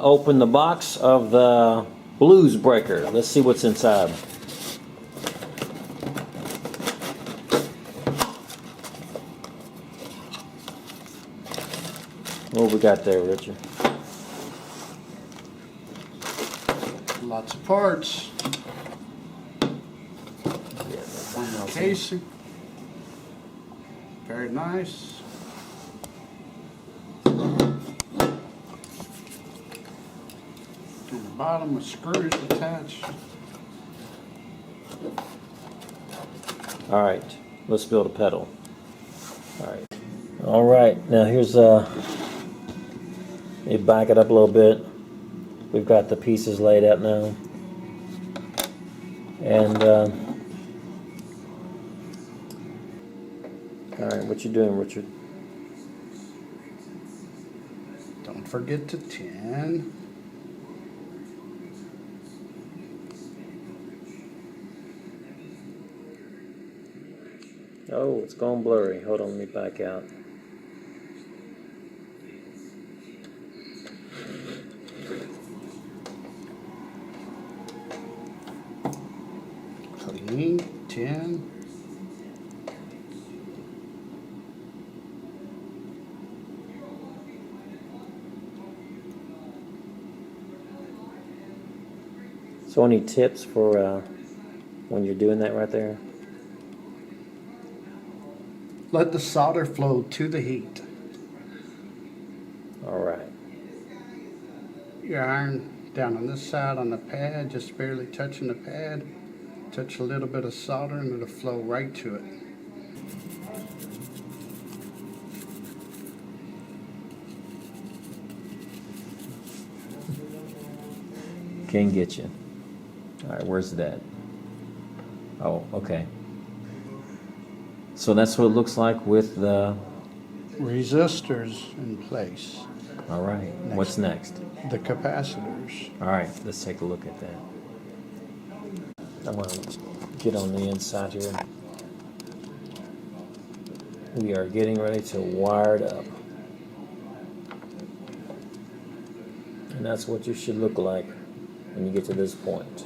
open the box of the Blues Breaker. Let's see what's inside. What we got there, Richard? Lots of parts. Casing. Very nice. On the bottom with screws attached. All right, let's build a pedal. All right. Now here's you back it up a little bit. We've got the pieces laid out now, and all right, what you doing, Richard? Don't forget to tin. Oh, it's gone blurry. Hold on, let me back out. Clean, tin. So any tips for when you're doing that right there? Let the solder flow to the heat. All right. Your iron down on this side on the pad, just barely touching the pad. Touch a little bit of solder and it'll flow right to it. Can't get you. All right, where's it at? Oh, okay. So that's what it looks like with the... Resistors in place. All right, what's next? The capacitors. All right, let's take a look at that. I'm going to get on the inside here. We are getting ready to wire it up. And that's what you should look like when you get to this point.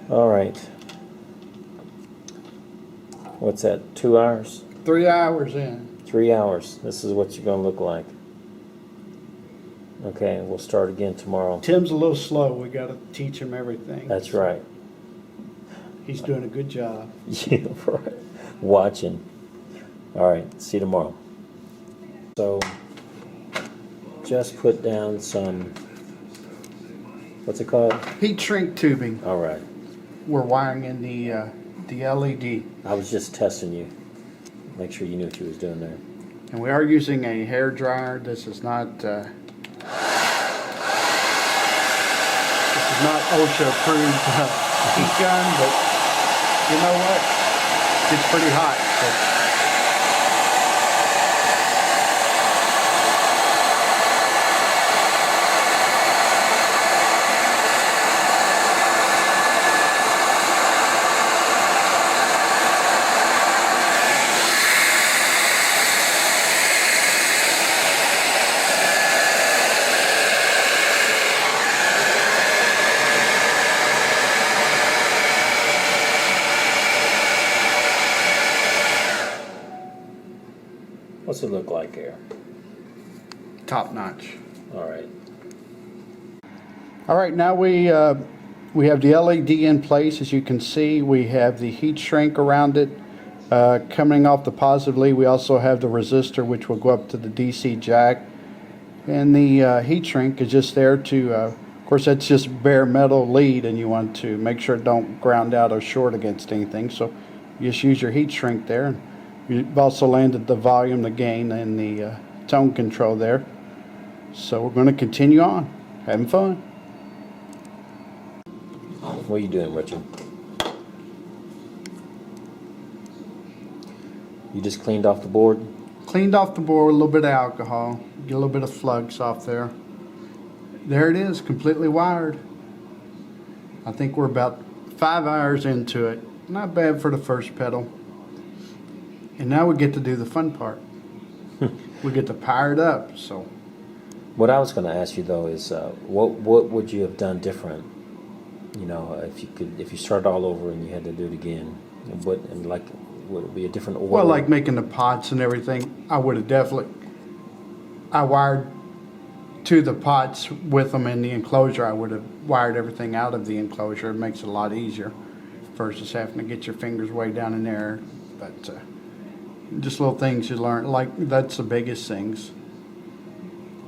All right. What's that, 2 hours? 3 hours in. 3 hours. This is what you're going to look like. Okay, we'll start again tomorrow. Tim's a little slow. We got to teach him everything. That's right. He's doing a good job. Yeah, right. Watching. All right, see you tomorrow. So, just put down some, what's it called? Heat shrink tubing. All right. We're wiring in the LED. I was just testing you. Make sure you knew what you was doing there. And we are using a hair dryer. This is not OSHA approved heat gun, but you know what? It's pretty hot. So. What's it look like here? Top notch. All right. All right, now we have the LED in place. As you can see, we have the heat shrink around it coming off the positive lead. We also have the resistor, which will go up to the DC jack. And the heat shrink is just there to, of course, that's just bare metal lead, and you want to make sure it don't ground out or short against anything. So you just use your heat shrink there. You've also landed the volume, the gain, and the tone control there. So we're going to continue on, having fun. What are you doing, Richard? You just cleaned off the board? Cleaned off the board with a little bit of alcohol. Get a little bit of flux off there. There it is, completely wired. I think we're about 5 hours into it. Not bad for the first pedal. And now we get to do the fun part. we get to power it up, so. What I was going to ask you though is, what would you have done different? You know, if you started all over and you had to do it again, and like, would it be a different order? Well, like making the pots and everything, I would have definitely, I wired to the pots with them in the enclosure. I would have wired everything out of the enclosure. It makes it a lot easier versus having to get your fingers way down in there. But just little things you learn, like that's the biggest things.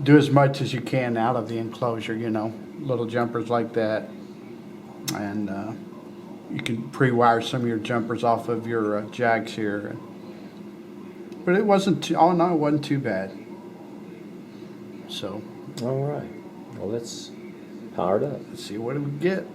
Do as much as you can out of the enclosure, you know, little jumpers like that. And you can pre-wire some of your jumpers off of your jags here. But it wasn't too, oh no, it wasn't too bad. So, All right. Well, let's power it up. let's see what do we get.